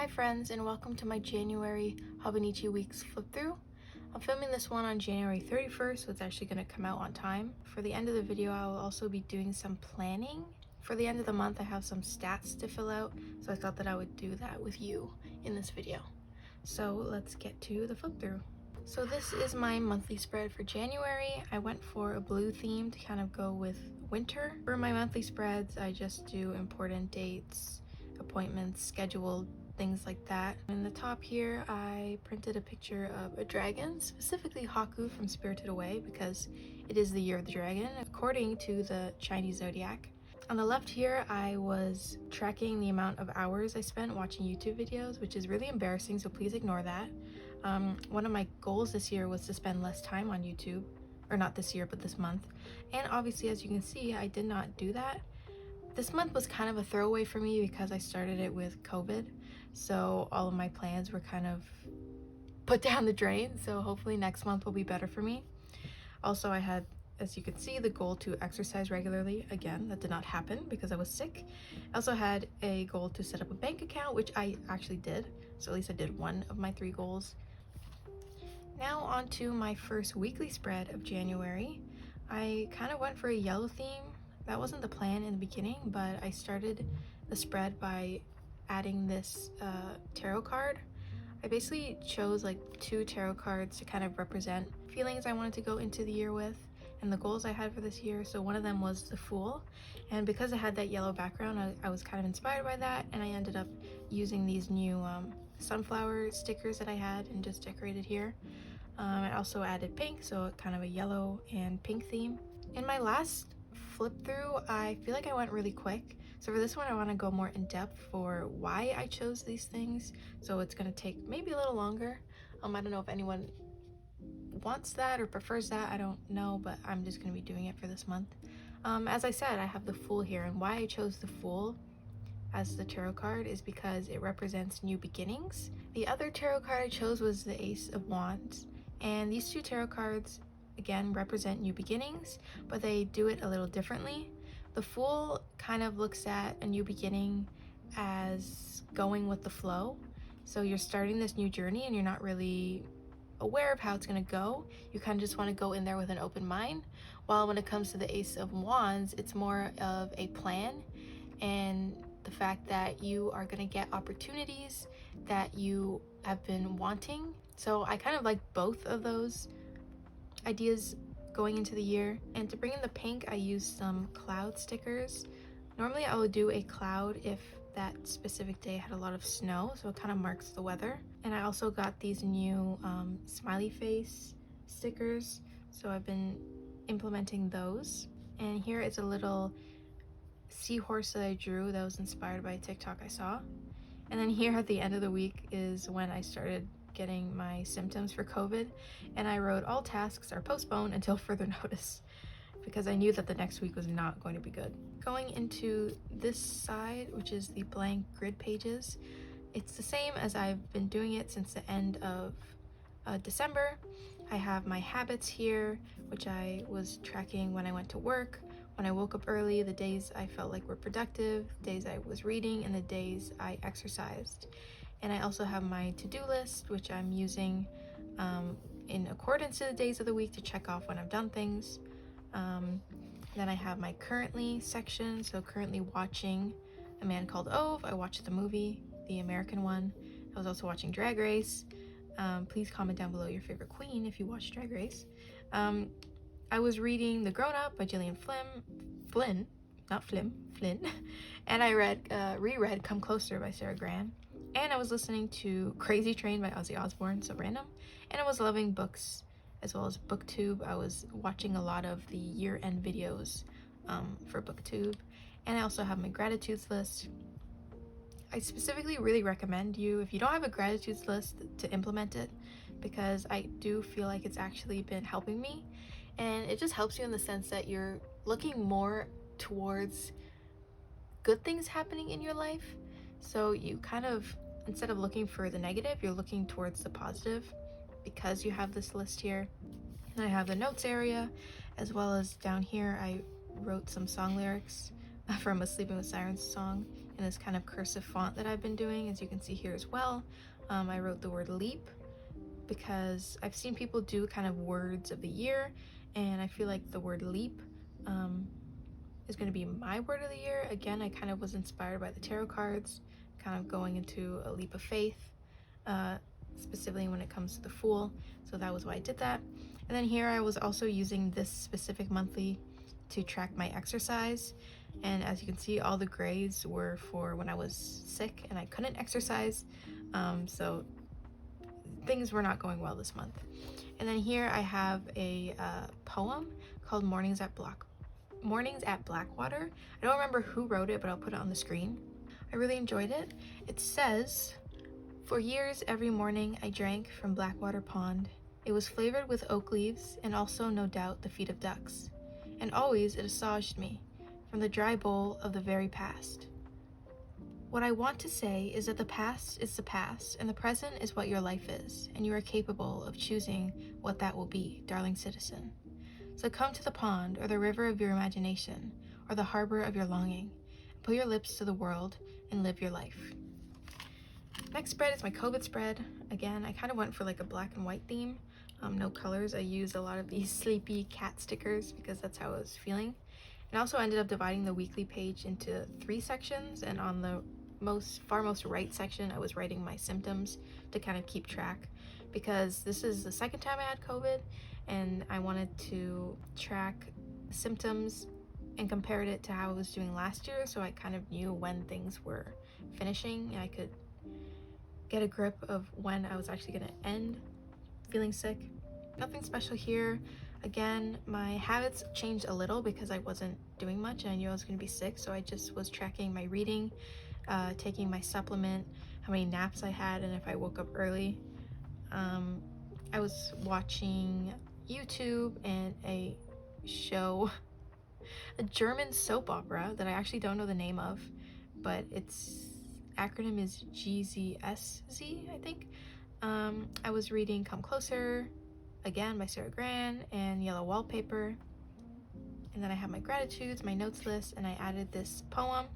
friends, and welcome to my January hobonichi weeks flip through. I'm filming this one on January 31st, so it's actually going to come out on time. For the end of the video, I will also be doing some planning. For the end of the month, I have some stats to fill out, so I thought that I would do that with you in this video. So let's get to the flip through. So this is my monthly spread for January. I went for a blue theme to kind of go with winter. For my monthly spreads, I just do important dates, appointments, scheduled things like that. In the top here, I printed a picture of a dragon, specifically Haku from Spirited Away, because it is the year of the dragon according to the Chinese zodiac. On the left here, I was tracking the amount of hours I spent watching YouTube videos, which is really embarrassing, so please ignore that. One of my goals this year was to spend less time on YouTube, or not this year, but this month. And obviously, as you can see, I did not do that. This month was kind of a throwaway for me because I started it with COVID, so all of my plans were kind of put down the drain, so hopefully next month will be better for me. Also, I had, as you can see, the goal to exercise regularly. Again, that did not happen because I was sick. I also had a goal to set up a bank account, which I actually did, so at least I did one of my 3 goals. Now on to my first weekly spread of January. I kind of went for a yellow theme. That wasn't the plan in the beginning, but I started the spread by adding this tarot card. I basically chose like 2 tarot cards to kind of represent feelings I wanted to go into the year with and the goals I had for this year. So one of them was the Fool, and because I had that yellow background, I was kind of inspired by that, and I ended up using these new sunflower stickers that I had and just decorated here. I also added pink, so kind of a yellow and pink theme. In my last flip through, I feel like I went really quick, so for this one I want to go more in depth for why I chose these things, so it's going to take maybe a little longer. I don't know if anyone wants that or prefers that, I don't know, but I'm just going to be doing it for this month. As I said, I have the Fool here, and why I chose the Fool as the tarot card is because it represents new beginnings. The other tarot card I chose was the Ace of Wands, and these 2 tarot cards again represent new beginnings, but they do it a little differently. The Fool kind of looks at a new beginning as going with the flow, so you're starting this new journey and you're not really aware of how it's going to go. You kind of just want to go in there with an open mind, while when it comes to the Ace of Wands, it's more of a plan and the fact that you are going to get opportunities that you have been wanting. So I kind of like both of those ideas going into the year. And to bring in the pink, I used some cloud stickers. Normally I would do a cloud if that specific day had a lot of snow, so it kind of marks the weather. And I also got these new smiley face stickers, so I've been implementing those. And here is a little seahorse that I drew that was inspired by a TikTok I saw. And then here at the end of the week is when I started getting my symptoms for COVID, and I wrote all tasks are postponed until further notice, because I knew that the next week was not going to be good. Going into this side, which is the blank grid pages, it's the same as I've been doing it since the end of December. I have my habits here, which I was tracking when I went to work, when I woke up early, the days I felt like were productive, days I was reading, and the days I exercised. And I also have my to-do list, which I'm using in accordance to the days of the week to check off when I've done things. Then I have my currently section, so currently watching A Man Called Ove. I watched the movie, the American one. I was also watching Drag Race. Please comment down below your favorite queen if you watch Drag Race. I was reading The Grown Up by Gillian Flynn, and I reread Come Closer by Sarah Gran. And I was listening to Crazy Train by Ozzy Osbourne, so random. And I was loving books as well as BookTube. I was watching a lot of the year-end videos for BookTube. And I also have my gratitudes list. I specifically really recommend you, if you don't have a gratitudes list, to implement it, because I do feel like it's actually been helping me. And it just helps you in the sense that you're looking more towards good things happening in your life. So you kind of, instead of looking for the negative, you're looking towards the positive because you have this list here. And I have the notes area, as well as down here I wrote some song lyrics from a Sleeping with Sirens song in this kind of cursive font that I've been doing, as you can see here as well. I wrote the word leap because I've seen people do kind of words of the year, and I feel like the word leap is going to be my word of the year. Again, I kind of was inspired by the tarot cards, kind of going into a leap of faith, specifically when it comes to the Fool. So that was why I did that. And then here I was also using this specific monthly to track my exercise. And as you can see, all the grades were for when I was sick and I couldn't exercise. So things were not going well this month. And then here I have a poem called Mornings at Blackwater. I don't remember who wrote it, but I'll put it on the screen. I really enjoyed it. It says, "For years every morning I drank from Blackwater Pond. It was flavored with oak leaves and also no doubt the feet of ducks. And always it assuaged me from the dry bowl of the very past. What I want to say is that the past is the past, and the present is what your life is, and you are capable of choosing what that will be, darling citizen. So come to the pond, or the river of your imagination, or the harbor of your longing, and put your lips to the world and live your life." Next spread is my COVID spread. Again, I kind of went for like a black and white theme. No colors. I used a lot of these sleepy cat stickers because that's how I was feeling. And I also ended up dividing the weekly page into 3 sections, and on the far most right section I was writing my symptoms to kind of keep track, because this is the second time I had COVID and I wanted to track symptoms and compared it to how I was doing last year, so I kind of knew when things were finishing and I could get a grip of when I was actually going to end feeling sick. Nothing special here. Again, my habits changed a little because I wasn't doing much and I knew I was going to be sick, so I just was tracking my reading, taking my supplement, how many naps I had, and if I woke up early. I was watching YouTube and a show, a German soap opera that I actually don't know the name of, but its acronym is GZSZ, I think. I was reading Come Closer, again by Sarah Gran, and Yellow Wallpaper. And then I have my gratitudes, my notes list, and I added this poem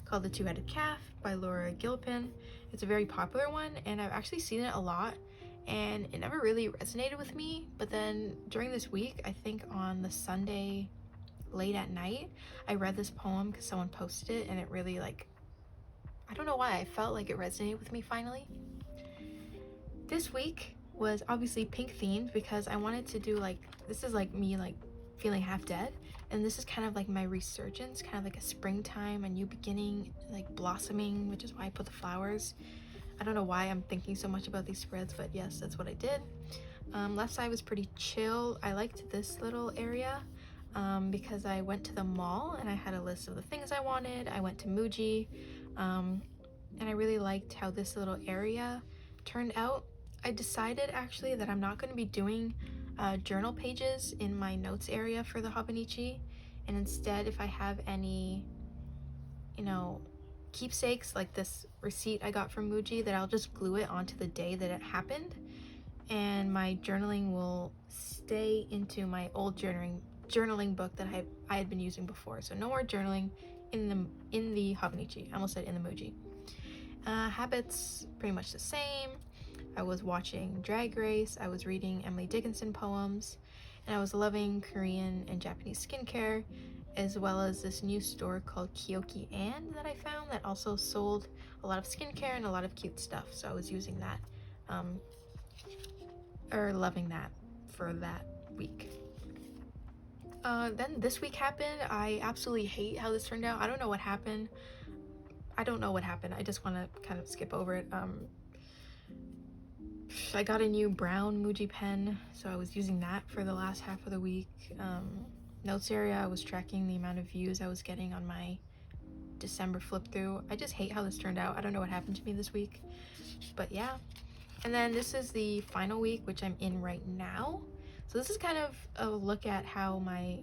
called The Two-Headed Calf by Laura Gilpin. It's a very popular one, and I've actually seen it a lot, and it never really resonated with me. But then during this week, I think on the Sunday late at night, I read this poem because someone posted it, and it really, like, I don't know why, I felt like it resonated with me finally. This week was obviously pink themed because I wanted to do, like, this is like me like feeling half dead, and this is kind of like my resurgence, kind of like a springtime, a new beginning, like blossoming, which is why I put the flowers. I don't know why I'm thinking so much about these spreads, but yes, that's what I did. Left side was pretty chill. I liked this little area because I went to the mall and I had a list of the things I wanted. I went to Muji, and I really liked how this little area turned out. I decided actually that I'm not going to be doing journal pages in my notes area for the hobonichi, and instead, if I have any, keepsakes like this receipt I got from Muji, that I'll just glue it onto the day that it happened, and my journaling will stay into my old journaling book that I had been using before. So no more journaling in the hobonichi. I almost said in the Muji. Habits pretty much the same. I was watching Drag Race, I was reading Emily Dickinson poems, and I was loving Korean and Japanese skincare, as well as this new store called Kyoki Ann that I found that also sold a lot of skincare and a lot of cute stuff. So I was using that, or loving that for that week. Then this week happened. I absolutely hate how this turned out. I don't know what happened. I just want to kind of skip over it. I got a new brown Muji pen, so I was using that for the last half of the week. Notes area, I was tracking the amount of views I was getting on my December flip through. I just hate how this turned out. I don't know what happened to me this week, but yeah. And then this is the final week, which I'm in right now. So this is kind of a look at how my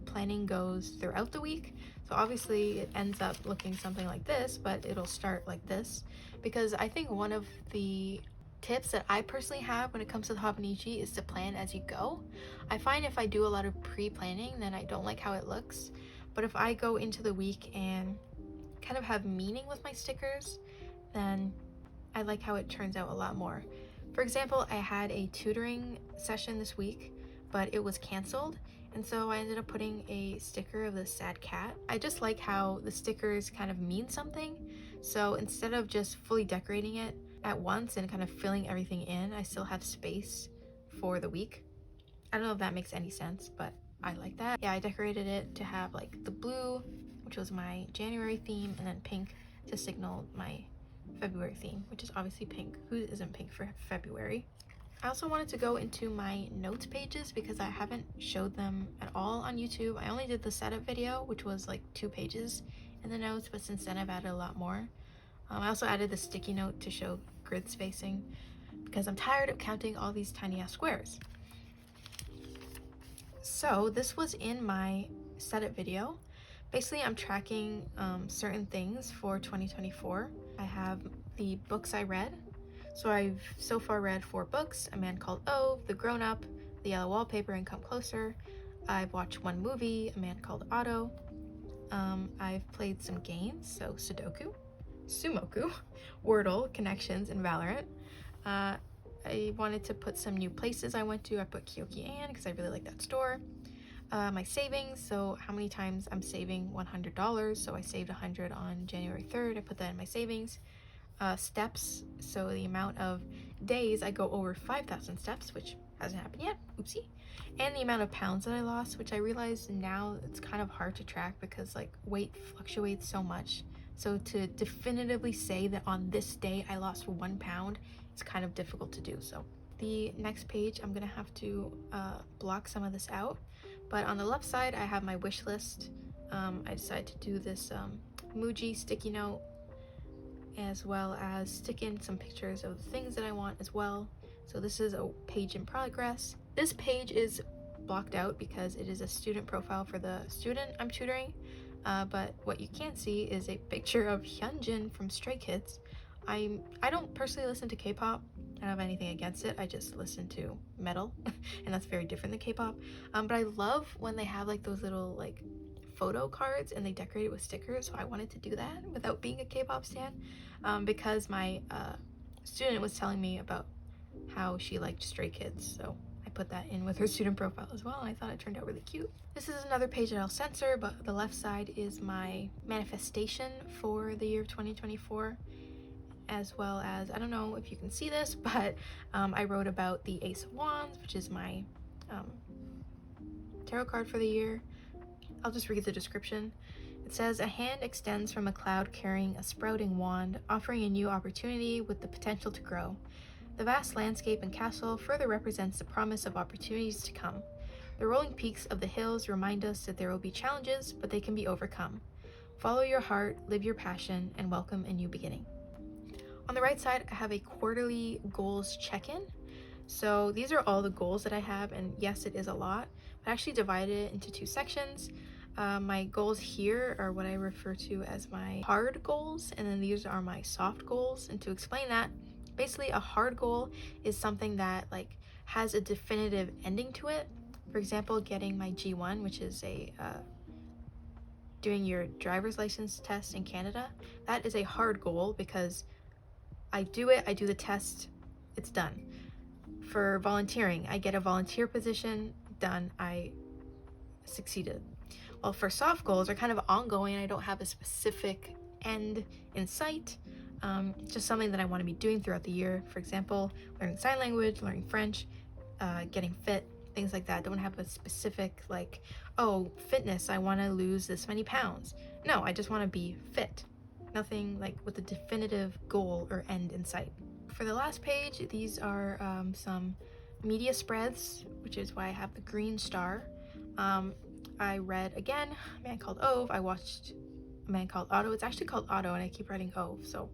planning goes throughout the week. So obviously it ends up looking something like this, but it'll start like this, because I think one of the tips that I personally have when it comes to the hobonichi is to plan as you go. I find if I do a lot of pre-planning, then I don't like how it looks, But if I go into the week and kind of have meaning with my stickers, then I like how it turns out a lot more. For example, I had a tutoring session this week, but it was canceled, and so I ended up putting a sticker of the sad cat. I just like how the stickers kind of mean something, so instead of just fully decorating it at once and kind of filling everything in, I still have space for the week. I don't know if that makes any sense, but I like that. Yeah, I decorated it to have like the blue, which was my January theme, and then pink to signal my February theme, which is obviously pink. Who isn't pink for February? I also wanted to go into my notes pages because I haven't showed them at all on YouTube. I only did the setup video, which was like 2 pages in the notes, but since then I've added a lot more. I also added the sticky note to show grid spacing because I'm tired of counting all these tiny ass squares. So this was in my setup video. Basically, I'm tracking certain things for 2024. I have the books I read. So I've so far read 4 books: A Man Called Ove, The Grown Up, The Yellow Wallpaper, and Come Closer. I've watched 1 movie, A Man Called Otto. I've played some games, so Sudoku, Sumoku, Wordle, Connections, and Valorant. I wanted to put some new places I went to. I put Kyoki-an because I really like that store. My savings, so how many times I'm saving $100, so I saved $100 on January 3rd. I put that in my savings. Steps, so the amount of days I go over 5,000 steps, which hasn't happened yet, oopsie. And the amount of pounds that I lost, which I realize now it's kind of hard to track because like weight fluctuates so much. So to definitively say that on this day I lost 1 pound, it's kind of difficult to do. So the next page, I'm gonna have to block some of this out. But on the left side, I have my wish list. I decided to do this Muji sticky note, as well as stick in some pictures of the things that I want as well. So this is a page in progress. This page is blocked out because it is a student profile for the student I'm tutoring. But what you can't see is a picture of Hyunjin from Stray Kids. I don't personally listen to K-pop. I don't have anything against it. I just listen to metal, and that's very different than K-pop. But I love when they have like those little like photo cards and they decorate it with stickers. So I wanted to do that without being a K-pop stan, because my student was telling me about how she liked Stray Kids. So I put that in with her student profile as well, and I thought it turned out really cute. This is another page that I'll censor, but the left side is my manifestation for the year of 2024. As well as, I don't know if you can see this, but I wrote about the Ace of Wands, which is my tarot card for the year. I'll just read the description. It says, a hand extends from a cloud carrying a sprouting wand, offering a new opportunity with the potential to grow. The vast landscape and castle further represents the promise of opportunities to come. The rolling peaks of the hills remind us that there will be challenges, but they can be overcome. Follow your heart, live your passion, and welcome a new beginning. On the right side, I have a quarterly goals check-in. So these are all the goals that I have, and yes, it is a lot, but I actually divided it into 2 sections. My goals here are what I refer to as my hard goals, and then these are my soft goals. And to explain that, basically a hard goal is something that like has a definitive ending to it. For example, getting my G1, which is a doing your driver's license test in Canada. That is a hard goal because I do it, I do the test, it's done. For volunteering, I get a volunteer position, done, I succeeded. Well, for soft goals, are kind of ongoing. I don't have a specific end in sight. Just something that I want to be doing throughout the year. For example, learning sign language, learning French, getting fit, things like that. I don't have a specific like, oh, fitness, I want to lose this many pounds. No, I just want to be fit. Nothing like with a definitive goal or end in sight. For the last page, these are some media spreads, which is why I have the green star. I read again A Man Called Ove. I watched A Man Called Otto. It's actually called Otto, and I keep writing Ove, so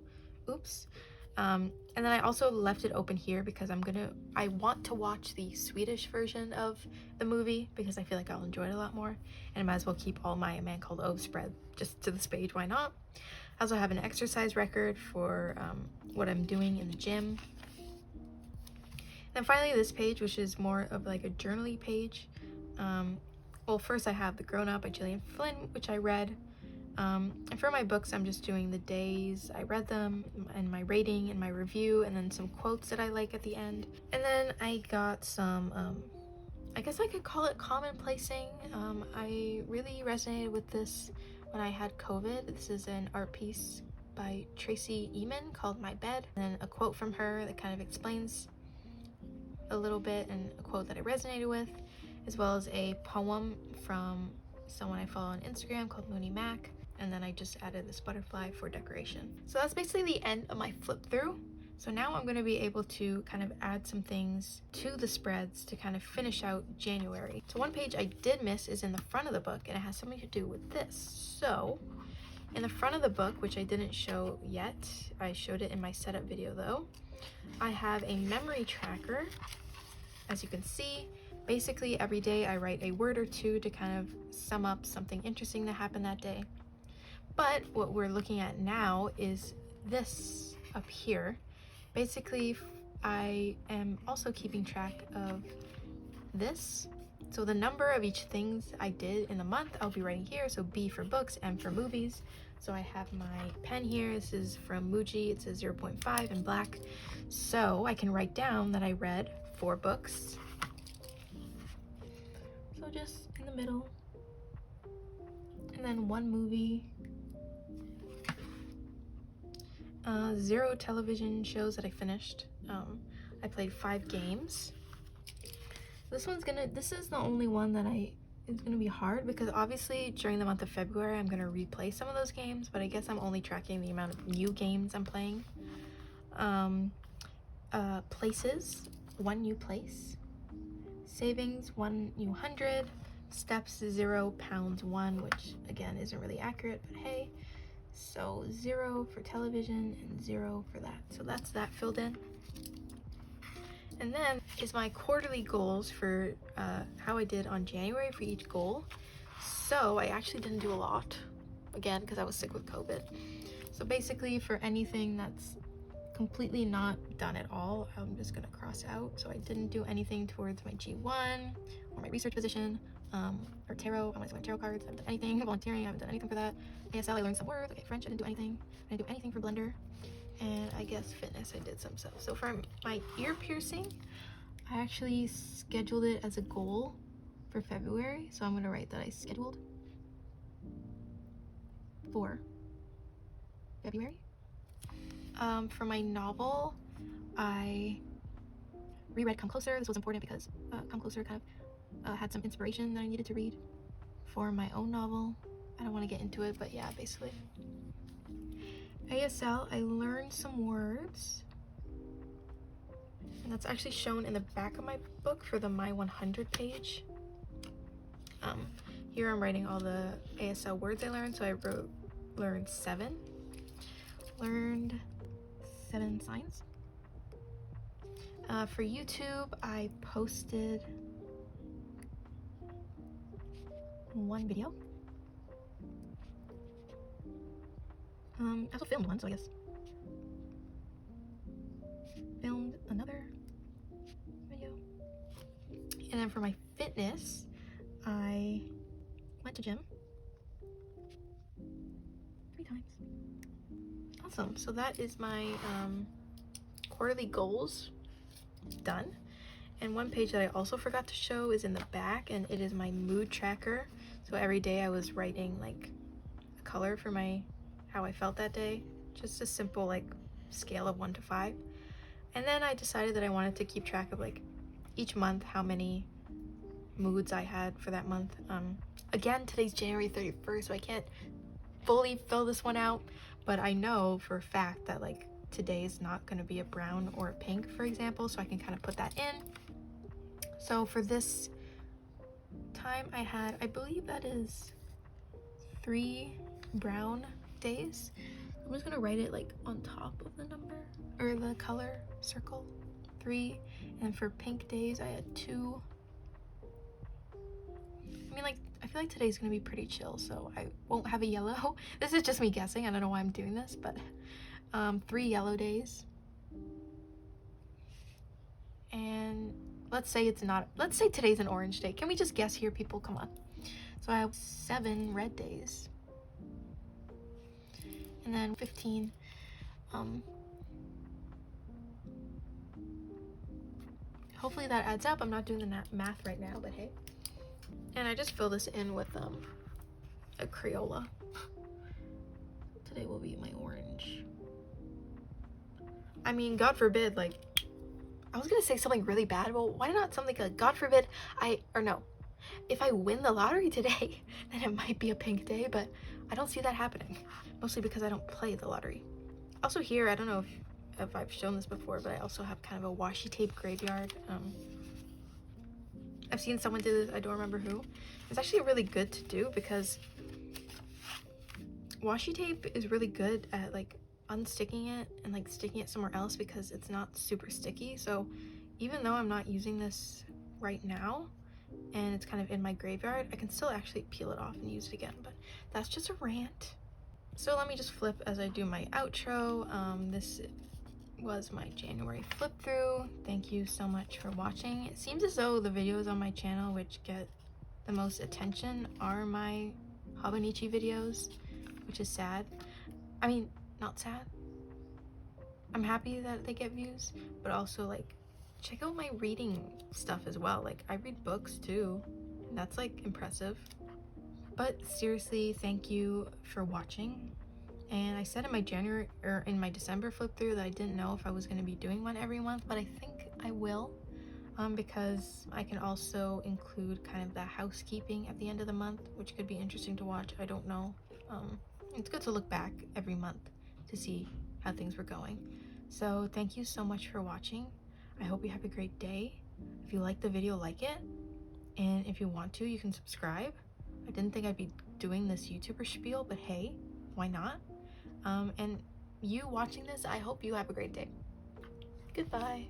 oops. And then I also left it open here because I want to watch the Swedish version of the movie because I feel like I'll enjoy it a lot more, and I might as well keep all my A Man Called Ove spread just to this page, why not? I also have an exercise record for what I'm doing in the gym. And finally, this page, which is more of like a journaling page. well, first I have The Grown Up by Gillian Flynn, which I read. And for my books, I'm just doing the days I read them, and my rating and my review, and then some quotes that I like at the end. And then I got some, I guess I could call it commonplacing. I really resonated with this when I had COVID. This is an art piece by Tracy Emin called My Bed, and then a quote from her that kind of explains a little bit, and a quote that I resonated with, as well as a poem from someone I follow on Instagram called Mooney Mac, and then I just added this butterfly for decoration. So that's basically the end of my flip through. So now I'm going to be able to kind of add some things to the spreads to kind of finish out January. So one page I did miss is in the front of the book, and it has something to do with this. So in the front of the book, which I didn't show yet, I showed it in my setup video though, I have a memory tracker. As you can see, basically every day I write a word or two to kind of sum up something interesting that happened that day. But what we're looking at now is this up here. Basically, I am also keeping track of this. So the number of each things I did in the month, I'll be writing here. So B for books, M for movies. So I have my pen here. This is from Muji. It says 0.5 in black. So I can write down that I read 4 books. So just in the middle. And then 1 movie. 0 television shows that I finished. I played 5 games. This is the only one that it's gonna be hard, because obviously during the month of February I'm gonna replay some of those games, but I guess I'm only tracking the amount of new games I'm playing. Places, 1 new place. Savings, 1 new 100. Steps, 0, pounds 1, which again isn't really accurate, but hey. So 0 for television and 0 for that. So that's that filled in. And then is my quarterly goals for how I did on January for each goal. So I actually didn't do a lot, again, because I was sick with COVID. So basically for anything that's completely not done at all, I'm just gonna cross out. So I didn't do anything towards my G1 or my research position, or tarot. I want to learn tarot cards. I haven't done anything. Volunteering, I haven't done anything for that. ASL, I learned some words. Okay, French, I didn't do anything. I didn't do anything for Blender. And I guess fitness, I did some stuff. So for my ear piercing, I actually scheduled it as a goal for February. So I'm gonna write that I scheduled for February. For my novel, I reread Come Closer. This was important because Come Closer kind of had some inspiration that I needed to read for my own novel. I don't want to get into it, but yeah, basically. ASL, I learned some words, and that's actually shown in the back of my book for the My 100 page. Here I'm writing all the ASL words I learned. So I learned 7. Learned 7 signs. For YouTube, I posted 1 video. I also filmed 1, so I guess filmed another video. And then for my fitness, I went to gym 3 times. Awesome. So that is my quarterly goals done. And one page that I also forgot to show is in the back, and it is my mood tracker. So every day I was writing like a color for how I felt that day, just a simple like scale of 1 to 5. And then I decided that I wanted to keep track of like each month how many moods I had for that month. Again, today's January 31st, so I can't fully fill this one out, but I know for a fact that like today is not going to be a brown or a pink, for example, so I can kind of put that in. So for this time I had, I believe that is 3 brown days. I'm just gonna write it like on top of the number or the color circle, 3. And for pink days I had 2. I mean, like, I feel like today's gonna be pretty chill, so I won't have a yellow. This is just me guessing. I don't know why I'm doing this, but 3 yellow days. And let's say today's an orange day. Can we just guess here, people? Come on. So I have 7 red days. And then 15, hopefully that adds up. I'm not doing the math right now, but hey. And I just fill this in with a Crayola. Today will be my orange. I mean, God forbid, like, I was gonna say something really bad, but why not something like, God forbid, if I win the lottery today, then it might be a pink day, but I don't see that happening. Mostly because I don't play the lottery. Also here, I don't know if I've shown this before, but I also have kind of a washi tape graveyard. I've seen someone do this, I don't remember who. It's actually really good to do because washi tape is really good at like unsticking it and like sticking it somewhere else because it's not super sticky. So even though I'm not using this right now and it's kind of in my graveyard, I can still actually peel it off and use it again. But that's just a rant. So let me just flip as I do my outro. This was my January flip through. Thank you so much for watching. It seems as though the videos on my channel which get the most attention are my hobonichi videos, which is sad. I mean, not sad. I'm happy that they get views, but also like check out my reading stuff as well. Like I read books too, and that's like impressive. But seriously, thank you for watching. And I said in my December flip through that I didn't know if I was going to be doing one every month, but I think I will, because I can also include kind of the housekeeping at the end of the month, which could be interesting to watch. I don't know. It's good to look back every month to see how things were going. So thank you so much for watching. I hope you have a great day. If you like the video, like it. And if you want to, you can subscribe. I didn't think I'd be doing this YouTuber spiel, but hey, why not? And you watching this, I hope you have a great day. Goodbye.